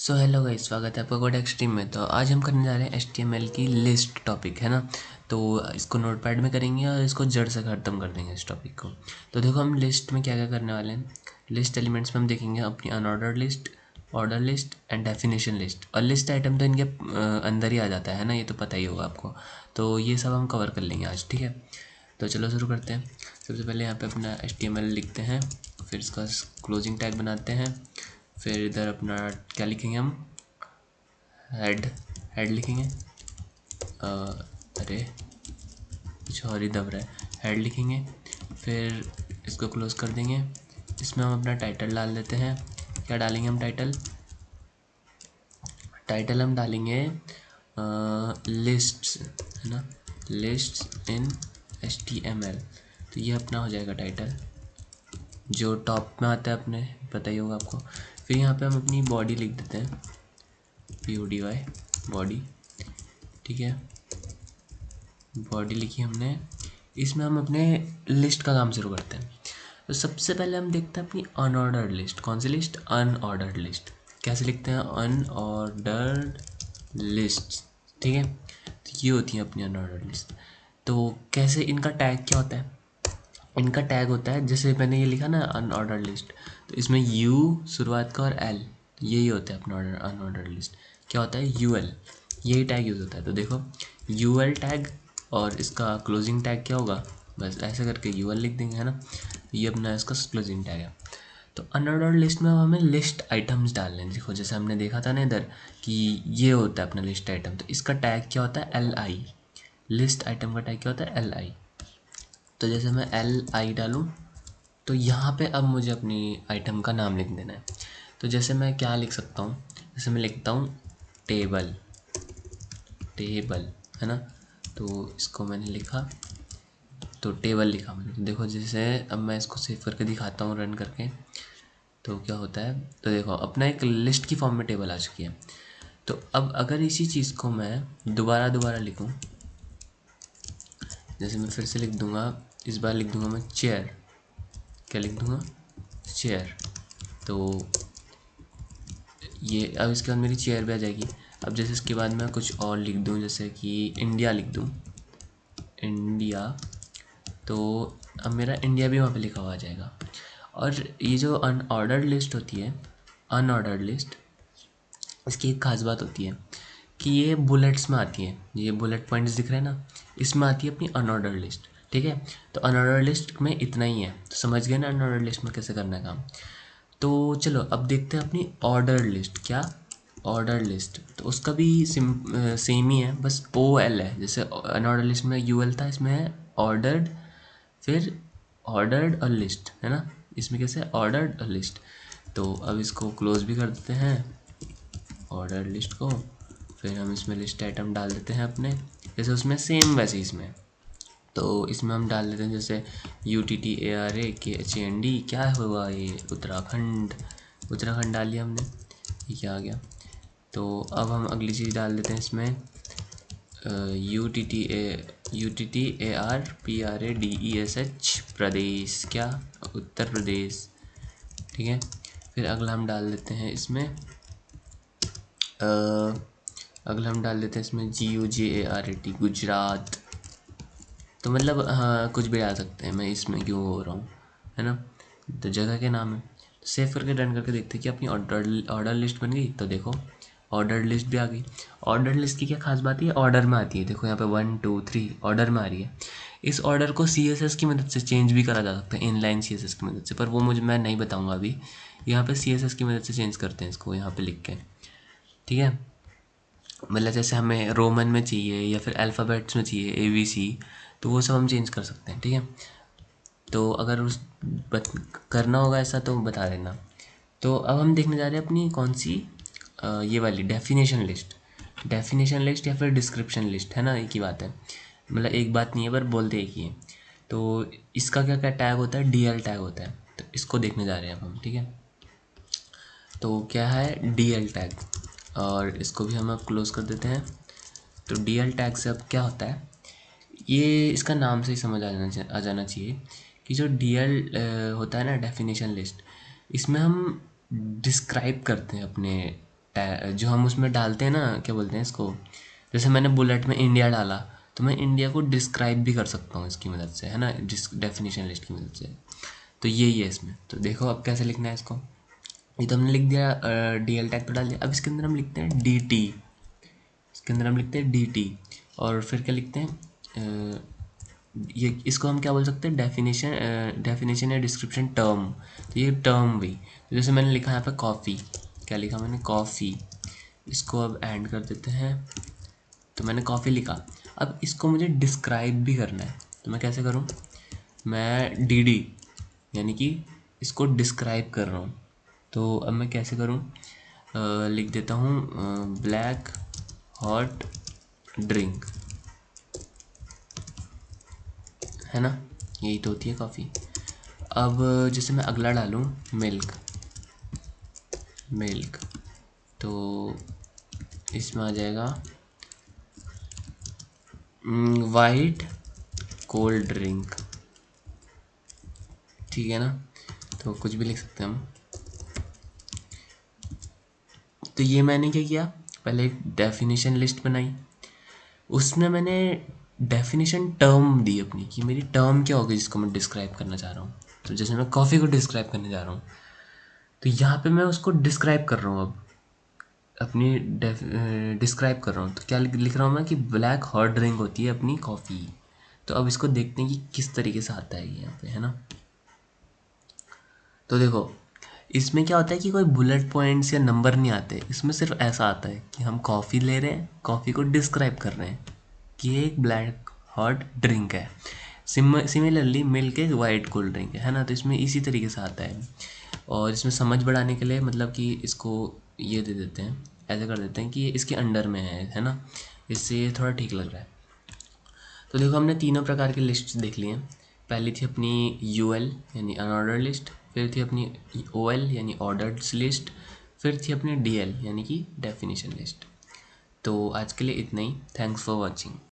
So hello guys, स्वागत है आपका कोड एक्सट्रीम में। तो आज हम करने जा रहे हैं HTML की लिस्ट टॉपिक, है ना। तो इसको नोटपैड में करेंगे और इसको जड़ से ख़त्म कर देंगे इस टॉपिक को। तो देखो, हम लिस्ट में क्या क्या करने वाले हैं। लिस्ट एलिमेंट्स में हम देखेंगे अपनी unordered list, order list and definition list. और लिस्ट आइटम तो इनके अंदर ही आ जाता है ना, ये तो पता ही होगा आपको। तो ये सब हम कवर कर लेंगे आज, ठीक है। तो चलो शुरू करते हैं। सबसे पहले यहाँ पे अपना HTML लिखते हैं, फिर इसका क्लोजिंग टैग बनाते हैं। फिर इधर अपना क्या लिखेंगे हम, हेड हेड लिखेंगे। अरे कुछ और ही दब रहा है। हेड लिखेंगे, फिर इसको क्लोज कर देंगे। इसमें हम अपना टाइटल डाल देते हैं। क्या डालेंगे हम टाइटल? टाइटल हम डालेंगे लिस्ट्स, है ना, लिस्ट्स इन HTML। तो ये अपना हो जाएगा टाइटल, जो टॉप में आता है अपने, पता ही होगा आपको। फिर यहाँ पे हम अपनी बॉडी लिख देते हैं, PODY बॉडी, ठीक है। बॉडी लिखी हमने। इसमें हम अपने लिस्ट का काम शुरू करते हैं। तो सबसे पहले हम देखते हैं अपनी अनऑर्डर्ड लिस्ट। कौन सी लिस्ट? Unordered list. कैसे लिखते हैं? अनऑर्डर्ड लिस्ट, ठीक है। तो ये होती है अपनी अनऑर्डर्ड लिस्ट। तो कैसे, इनका टैग क्या होता है? इनका टैग होता है, जैसे मैंने ये लिखा ना अनऑर्डर्ड लिस्ट, तो इसमें U शुरुआत का और L, यही होता है अपना अनऑर्डर्ड लिस्ट। क्या होता है? UL, यही टैग यूज़ होता है। तो देखो, UL टैग और इसका क्लोजिंग टैग क्या होगा, बस ऐसे करके UL लिख देंगे, है ना। ये अपना इसका क्लोजिंग टैग है। तो अनऑर्डर्ड लिस्ट में हमें लिस्ट आइटम्स डालने हैं। देखो, जैसे हमने देखा था ना इधर कि ये होता है अपना लिस्ट आइटम, तो इसका टैग क्या होता है? LI। लिस्ट आइटम का टैग क्या होता है? LI। तो जैसे मैं LI डालूँ, तो यहाँ पे अब मुझे अपनी आइटम का नाम लिख देना है। तो जैसे मैं क्या लिख सकता हूँ, जैसे मैं लिखता हूँ टेबल, टेबल, है ना। तो इसको मैंने लिखा, तो टेबल लिखा मैंने। तो देखो, जैसे अब मैं इसको सेव करके दिखाता हूँ रन करके, तो क्या होता है, तो देखो अपना एक लिस्ट की फॉर्म में टेबल आ चुकी है। तो अब अगर इसी चीज़ को मैं दोबारा दोबारा लिखूँ, जैसे मैं फिर से लिख दूँगा, इस बार लिख दूँगा मैं चेयर। क्या लिख दूँगा? चेयर। तो ये अब इसके बाद मेरी चेयर भी आ जाएगी। अब जैसे इसके बाद मैं कुछ और लिख दूँ, जैसे कि इंडिया लिख दूँ, इंडिया, तो अब मेरा इंडिया भी वहाँ पे लिखा हुआ आ जाएगा। और ये जो अनऑर्डर्ड लिस्ट होती है, अनऑर्डर्ड लिस्ट, इसकी एक खास बात होती है कि ये बुलेट्स में आती है। ये बुलेट पॉइंट्स दिख रहे हैं ना, इसमें आती है अपनी अनऑर्डर्ड लिस्ट, ठीक है। तो अनऑर्डर्ड लिस्ट में इतना ही है, तो समझ गए ना अनऑर्डर्ड लिस्ट में कैसे करना है काम। तो चलो अब देखते हैं अपनी ऑर्डर लिस्ट। क्या? Order list. तो उसका भी सेम ही है, बस OL है। जैसे अनऑर्डर लिस्ट में UL था, इसमें है ऑर्डर्ड, फिर ऑर्डर्ड और लिस्ट, है ना। इसमें कैसे? ऑर्डर्ड और लिस्ट। तो अब इसको क्लोज भी कर देते हैं, ऑर्डर लिस्ट को। फिर हम इसमें लिस्ट आइटम डाल देते हैं अपने, जैसे उसमें सेम वैसे इसमें। तो इसमें हम डाल देते हैं जैसे UTTARAKHAND। क्या हुआ ये? उत्तराखंड, उत्तराखंड डाल लिया हमने, ये क्या आ गया। तो अब हम अगली चीज़ डाल देते हैं इसमें UTTARPRADESH, प्रदेश। क्या? उत्तर प्रदेश, ठीक है। फिर अगला हम डाल देते हैं इसमें अगला हम डाल देते हैं इसमें GUJARAT, गुजरात। तो मतलब हाँ, कुछ भी डाल सकते हैं, मैं इसमें क्यों हो रहा हूँ, है ना। तो जगह के नाम है। तो सेव करके रन करके देखते हैं कि अपनी ऑर्डर लिस्ट बन गई। तो देखो, ऑर्डर लिस्ट भी आ गई। ऑर्डर लिस्ट की क्या खास बात है? ऑर्डर में आती है। देखो यहाँ पे 1 2 3 ऑर्डर में आ रही है। इस ऑर्डर को CSS की मदद से चेंज भी करा जा सकता है, इनलाइन CSS की मदद से, पर वो मैं नहीं बताऊँगा अभी। यहाँ पे CSS की मदद से चेंज करते हैं इसको, यहाँ पे लिख के, ठीक है। मतलब जैसे हमें रोमन में चाहिए या फिर अल्फ़ाबेट्स में चाहिए ABC, तो वो सब हम चेंज कर सकते हैं, ठीक है। तो अगर करना होगा ऐसा तो बता देना। तो अब हम देखने जा रहे हैं अपनी कौन सी, ये वाली डेफिनेशन लिस्ट। डेफिनेशन लिस्ट या फिर डिस्क्रिप्शन लिस्ट, है ना, एक ही बात है। मतलब एक बात नहीं है, पर बोलते एक ही है। तो इसका क्या क्या टैग होता है? DL टैग होता है। तो इसको देखने जा रहे हैं अब हम, ठीक है। तो क्या है? DL टैग, और इसको भी हम अब क्लोज कर देते हैं। तो DL टैग से अब क्या होता है, ये इसका नाम से ही समझ आ जाना चाहिए कि जो DL होता है ना, डेफिनेशन लिस्ट, इसमें हम डिस्क्राइब करते हैं अपने जो हम उसमें डालते हैं ना, क्या बोलते हैं इसको, जैसे मैंने बुलेट में इंडिया डाला, तो मैं इंडिया को डिस्क्राइब भी कर सकता हूँ इसकी मदद से, है ना, डेफिनेशन लिस्ट की मदद से। तो यही है इसमें। तो देखो अब कैसे लिखना है इसको। ये तो हमने लिख दिया, DL टैग तो डाल दिया। अब इसके अंदर हम लिखते हैं DT, इसके अंदर हम लिखते हैं DT, और फिर क्या लिखते हैं, ये इसको हम क्या बोल सकते हैं, डेफिनेशन या डिस्क्रिप्शन टर्म। तो ये टर्म हुई। तो जैसे मैंने लिखा यहाँ पे कॉफ़ी, क्या लिखा मैंने, कॉफ़ी। इसको अब ऐड कर देते हैं। तो मैंने कॉफ़ी लिखा। अब इसको मुझे डिस्क्राइब भी करना है, तो मैं कैसे करूँ, मैं DD यानी कि इसको डिस्क्राइब कर रहा हूँ। तो अब मैं कैसे करूँ, लिख देता हूँ ब्लैक हॉट ड्रिंक, है ना, यही तो होती है कॉफ़ी। अब जैसे मैं अगला डालूँ मिल्क, मिल्क, तो इसमें आ जाएगा वाइट कोल्ड ड्रिंक, ठीक है ना। तो कुछ भी लिख सकते हैं हम। तो ये मैंने क्या किया, पहले एक डेफिनेशन लिस्ट बनाई, उसमें मैंने डेफिनेशन टर्म दी अपनी, कि मेरी टर्म क्या होगी जिसको मैं डिस्क्राइब करना चाह रहा हूँ। तो जैसे मैं कॉफ़ी को डिस्क्राइब करने जा रहा हूँ, तो यहाँ पे मैं उसको डिस्क्राइब कर रहा हूँ, अब अपनी डिस्क्राइब कर रहा हूँ। तो क्या लिख रहा हूँ मैं, कि ब्लैक हॉट ड्रिंक होती है अपनी कॉफ़ी। तो अब इसको देखते हैं कि किस तरीके से आता है ये यहाँ पे, है ना। तो देखो इसमें क्या होता है कि कोई बुलेट पॉइंट्स या नंबर नहीं आते, इसमें सिर्फ ऐसा आता है कि हम कॉफ़ी ले रहे हैं, कॉफ़ी को डिस्क्राइब कर रहे हैं कि ये एक ब्लैक हॉट ड्रिंक है। सिमिलरली मिल्क एक वाइट कोल्ड ड्रिंक है ना। तो इसमें इसी तरीके से आता है। और इसमें समझ बढ़ाने के लिए मतलब कि इसको ये दे देते हैं, ऐसे कर देते हैं कि ये इसके अंडर में है ना, इससे ये थोड़ा ठीक लग रहा है। तो देखो हमने तीनों प्रकार की लिस्ट देख ली हैं। पहली थी अपनी UL यानी अनऑर्डर लिस्ट, फिर थी अपनी OL यानी ऑर्डर्ड लिस्ट, फिर थी अपनी DL यानी कि डेफिनेशन लिस्ट। तो आज के लिए इतना ही। Thanks for watching.